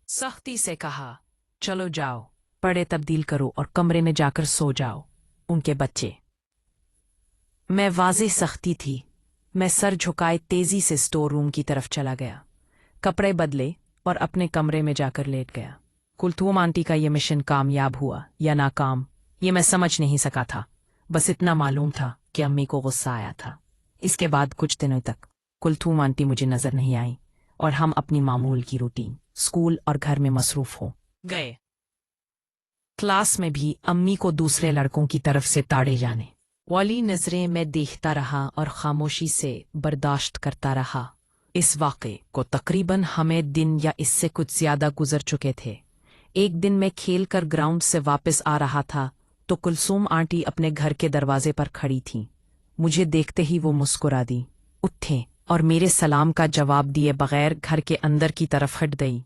सख्ती से कहा, चलो जाओ, पड़े तब्दील करो और कमरे में जाकर सो जाओ। उनके बच्चे। मैं वाज़ेह सख्ती थी। मैं सर झुकाए तेजी से स्टोर रूम की तरफ चला गया, कपड़े बदले और अपने कमरे में जाकर लेट गया। कुलथूम आंटी का यह मिशन कामयाब हुआ या नाकाम, ये मैं समझ नहीं सका था। बस इतना मालूम था कि अम्मी को गुस्सा आया था। इसके बाद कुछ दिनों तक कुलथूम आंटी मुझे नजर नहीं आई और हम अपनी मामूल की रूटीन स्कूल और घर में मसरूफ हो गए। क्लास में भी अम्मी को दूसरे लड़कों की तरफ से ताड़े जाने वाली नजरें मैं देखता रहा और खामोशी से बर्दाश्त करता रहा। इस वाक़े को तकरीबन हमें दिन या इससे कुछ ज्यादा गुजर चुके थे। एक दिन मैं खेल कर ग्राउंड से वापस आ रहा था तो कुलसूम आंटी अपने घर के दरवाजे पर खड़ी थीं। मुझे देखते ही वो मुस्कुरा दी, उठे और मेरे सलाम का जवाब दिए बगैर घर के अंदर की तरफ हट गई,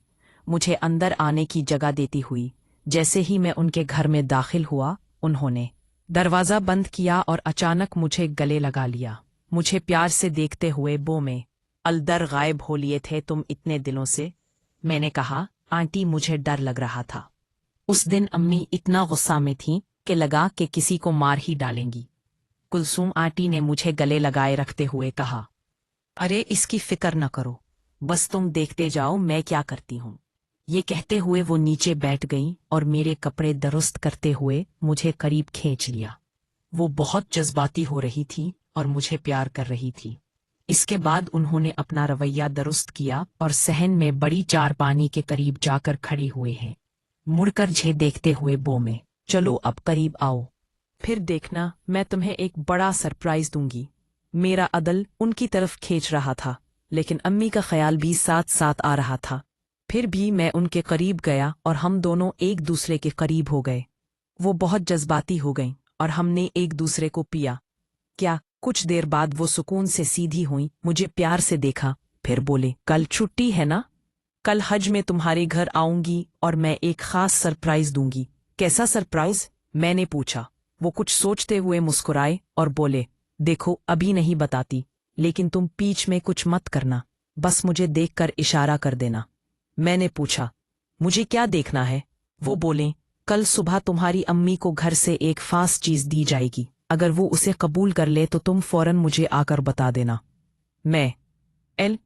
मुझे अंदर आने की जगह देती हुई। जैसे ही मैं उनके घर में दाखिल हुआ, उन्होंने दरवाज़ा बंद किया और अचानक मुझे गले लगा लिया। मुझे प्यार से देखते हुए बो में अलदर गायब हो लिए थे तुम इतने दिनों से। मैंने कहा, आंटी मुझे डर लग रहा था। उस दिन अम्मी इतना गुस्सा में थीं कि लगा कि किसी को मार ही डालेंगी। कुलसूम आंटी ने मुझे गले लगाए रखते हुए कहा, अरे इसकी फिक्र न करो, बस तुम देखते जाओ मैं क्या करती हूँ। ये कहते हुए वो नीचे बैठ गईं और मेरे कपड़े दुरुस्त करते हुए मुझे करीब खींच लिया। वो बहुत जज्बाती हो रही थी और मुझे प्यार कर रही थी। इसके बाद उन्होंने अपना रवैया दुरुस्त किया और सहन में बड़ी चारपानी के करीब जाकर खड़ी हुए हैं। मुड़कर झे देखते हुए बोले, चलो अब करीब आओ, फिर देखना मैं तुम्हें एक बड़ा सरप्राइज दूंगी। मेरा अदल उनकी तरफ खींच रहा था, लेकिन अम्मी का ख्याल भी साथ साथ आ रहा था। फिर भी मैं उनके करीब गया और हम दोनों एक दूसरे के करीब हो गए। वो बहुत जज्बाती हो गईं और हमने एक दूसरे को पिया। क्या कुछ देर बाद वो सुकून से सीधी हुई, मुझे प्यार से देखा, फिर बोले, कल छुट्टी है ना? कल हज में तुम्हारे घर आऊंगी और मैं एक खास सरप्राइज दूंगी। कैसा सरप्राइज? मैंने पूछा। वो कुछ सोचते हुए मुस्कुराए और बोले, देखो अभी नहीं बताती, लेकिन तुम बीच में कुछ मत करना, बस मुझे देखकर इशारा कर देना। मैंने पूछा, मुझे क्या देखना है? वो बोले, कल सुबह तुम्हारी अम्मी को घर से एक खास चीज दी जाएगी, अगर वो उसे कबूल कर ले तो तुम फौरन मुझे आकर बता देना। मैं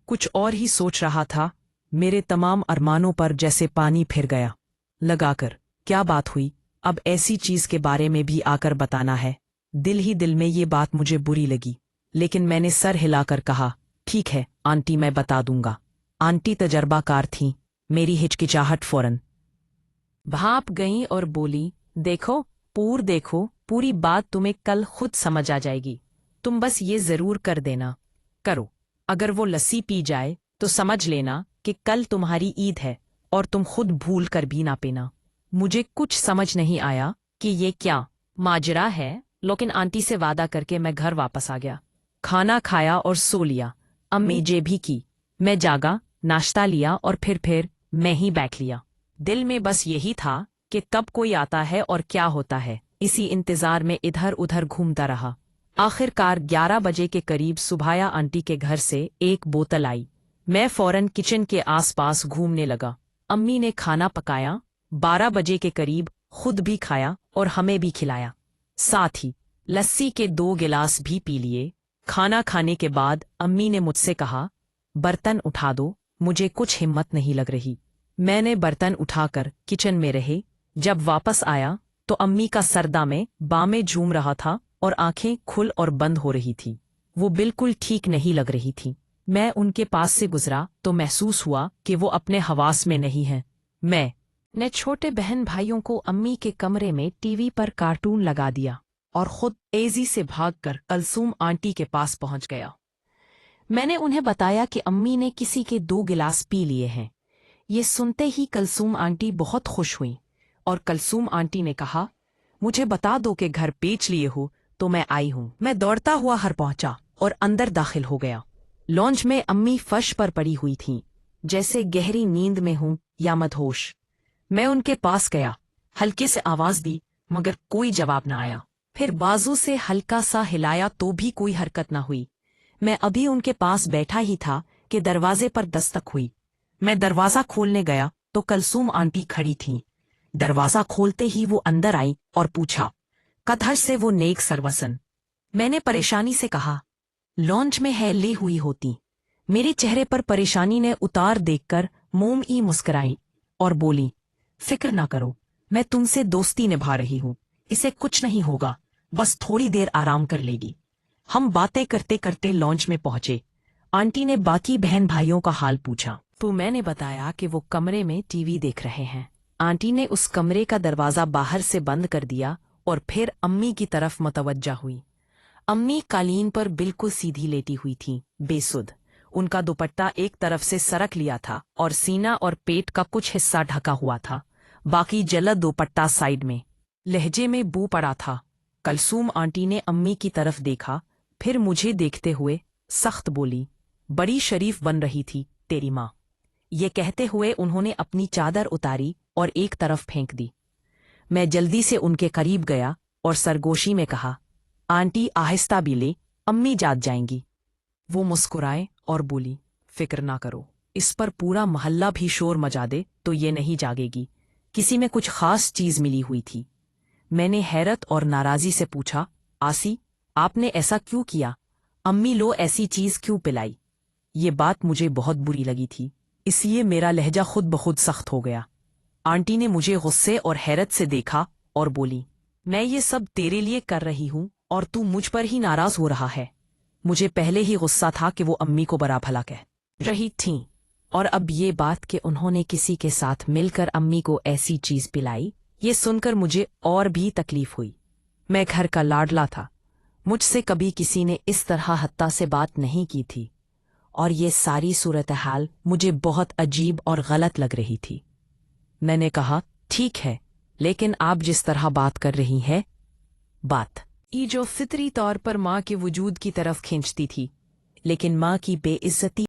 कुछ और ही सोच रहा था। मेरे तमाम अरमानों पर जैसे पानी फिर गया। लगाकर, क्या बात हुई? अब ऐसी चीज के बारे में भी आकर बताना है? दिल ही दिल में ये बात मुझे बुरी लगी, लेकिन मैंने सर हिलाकर कहा, ठीक है आंटी, मैं बता दूंगा। आंटी तजर्बाकार थीं। मेरी हिचकिचाहट फौरन भाप गई और बोली, देखो पूरी बात तुम्हें कल खुद समझ आ जाएगी। तुम बस ये जरूर कर देना करो, अगर वो लस्सी पी जाए तो समझ लेना कि कल तुम्हारी ईद है और तुम खुद भूल कर भी ना पीना। मुझे कुछ समझ नहीं आया कि ये क्या माजरा है, लेकिन आंटी से वादा करके मैं घर वापस आ गया। खाना खाया और सो लिया। अम्मी जे भी की। मैं जागा, नाश्ता लिया और फिर मैं ही बैठ लिया। दिल में बस यही था कि कब कोई आता है और क्या होता है। इसी इंतजार में इधर उधर घूमता रहा। आखिरकार 11 बजे के करीब सुभाया आंटी के घर से एक बोतल आई। मैं फौरन किचन के आसपास घूमने लगा। अम्मी ने खाना पकाया। 12 बजे के करीब खुद भी खाया और हमें भी खिलाया, साथ ही लस्सी के 2 गिलास भी पी लिए। खाना खाने के बाद अम्मी ने मुझसे कहा, बर्तन उठा दो, मुझे कुछ हिम्मत नहीं लग रही। मैंने बर्तन उठाकर किचन में रहे। जब वापस आया तो अम्मी का सरदा में बामें झूम रहा था और आंखें खुल और बंद हो रही थी। वो बिल्कुल ठीक नहीं लग रही थी। मैं उनके पास से गुजरा तो महसूस हुआ कि वो अपने हवास में नहीं हैं। मैं ने छोटे बहन भाइयों को अम्मी के कमरे में टीवी पर कार्टून लगा दिया और खुद तेजी से भागकर कलसूम आंटी के पास पहुंच गया। मैंने उन्हें बताया कि अम्मी ने किसी के 2 गिलास पी लिए हैं। ये सुनते ही कलसूम आंटी बहुत खुश हुई और कलसूम आंटी ने कहा, मुझे बता दो कि घर बेच लिए हो तो मैं आई हूँ। मैं दौड़ता हुआ घर पहुंचा और अंदर दाखिल हो गया। लॉन्ज में अम्मी फर्श पर पड़ी हुई थीं, जैसे गहरी नींद में हूं या मदहोश। मैं उनके पास गया, हल्के से आवाज दी, मगर कोई जवाब न आया। फिर बाजू से हल्का सा हिलाया तो भी कोई हरकत न हुई। मैं अभी उनके पास बैठा ही था कि दरवाजे पर दस्तक हुई। मैं दरवाजा खोलने गया तो कलसूम आंटी खड़ी थीं। दरवाजा खोलते ही वो अंदर आई और पूछा, कधर से वो नेक सरवसन? मैंने परेशानी से कहा, लॉन्च में है ले हुई होती। मेरे चेहरे पर परेशानी ने उतार देखकर मोम ई मुस्कुराई और बोली, फिक्र ना करो, मैं तुमसे दोस्ती निभा रही हूँ, इसे कुछ नहीं होगा, बस थोड़ी देर आराम कर लेगी। हम बातें करते करते लॉन्च में पहुंचे। आंटी ने बाकी बहन भाइयों का हाल पूछा तो मैंने बताया कि वो कमरे में टीवी देख रहे हैं। आंटी ने उस कमरे का दरवाजा बाहर से बंद कर दिया और फिर अम्मी की तरफ मुतवज्जा हुई। अम्मी कालीन पर बिल्कुल सीधी लेटी हुई थीं, बेसुध। उनका दुपट्टा एक तरफ से सरक लिया था और सीना और पेट का कुछ हिस्सा ढका हुआ था, बाकी जलद दुपट्टा साइड में। लहजे में बू पड़ा था। कलसूम आंटी ने अम्मी की तरफ देखा, फिर मुझे देखते हुए सख्त बोली, बड़ी शरीफ बन रही थी तेरी माँ। ये कहते हुए उन्होंने अपनी चादर उतारी और एक तरफ फेंक दी। मैं जल्दी से उनके करीब गया और सरगोशी में कहा, आंटी आहिस्ता भी ले, अम्मी जाग जाएंगी। वो मुस्कुराए और बोली, फिक्र ना करो, इस पर पूरा मोहल्ला भी शोर मचा दे तो ये नहीं जागेगी। किसी में कुछ खास चीज मिली हुई थी। मैंने हैरत और नाराजी से पूछा, आसी, आपने ऐसा क्यों किया? अम्मी लो ऐसी चीज क्यों पिलाई? ये बात मुझे बहुत बुरी लगी थी, इसलिए मेरा लहजा खुद बखुद सख्त हो गया। आंटी ने मुझे गुस्से और हैरत से देखा और बोली, मैं ये सब तेरे लिए कर रही हूँ और तू मुझ पर ही नाराज हो रहा है। मुझे पहले ही गुस्सा था कि वो अम्मी को बड़ा भला कह रही थीं, और अब ये बात कि उन्होंने किसी के साथ मिलकर अम्मी को ऐसी चीज पिलाई, ये सुनकर मुझे और भी तकलीफ हुई। मैं घर का लाडला था, मुझसे कभी किसी ने इस तरह हत्ता से बात नहीं की थी, और ये सारी सूरत हाल मुझे बहुत अजीब और गलत लग रही थी। मैंने कहा, ठीक है, लेकिन आप जिस तरह बात कर रही हैं, बात ये जो फितरी तौर पर माँ के वजूद की तरफ खींचती थी, लेकिन माँ की बेइज्जती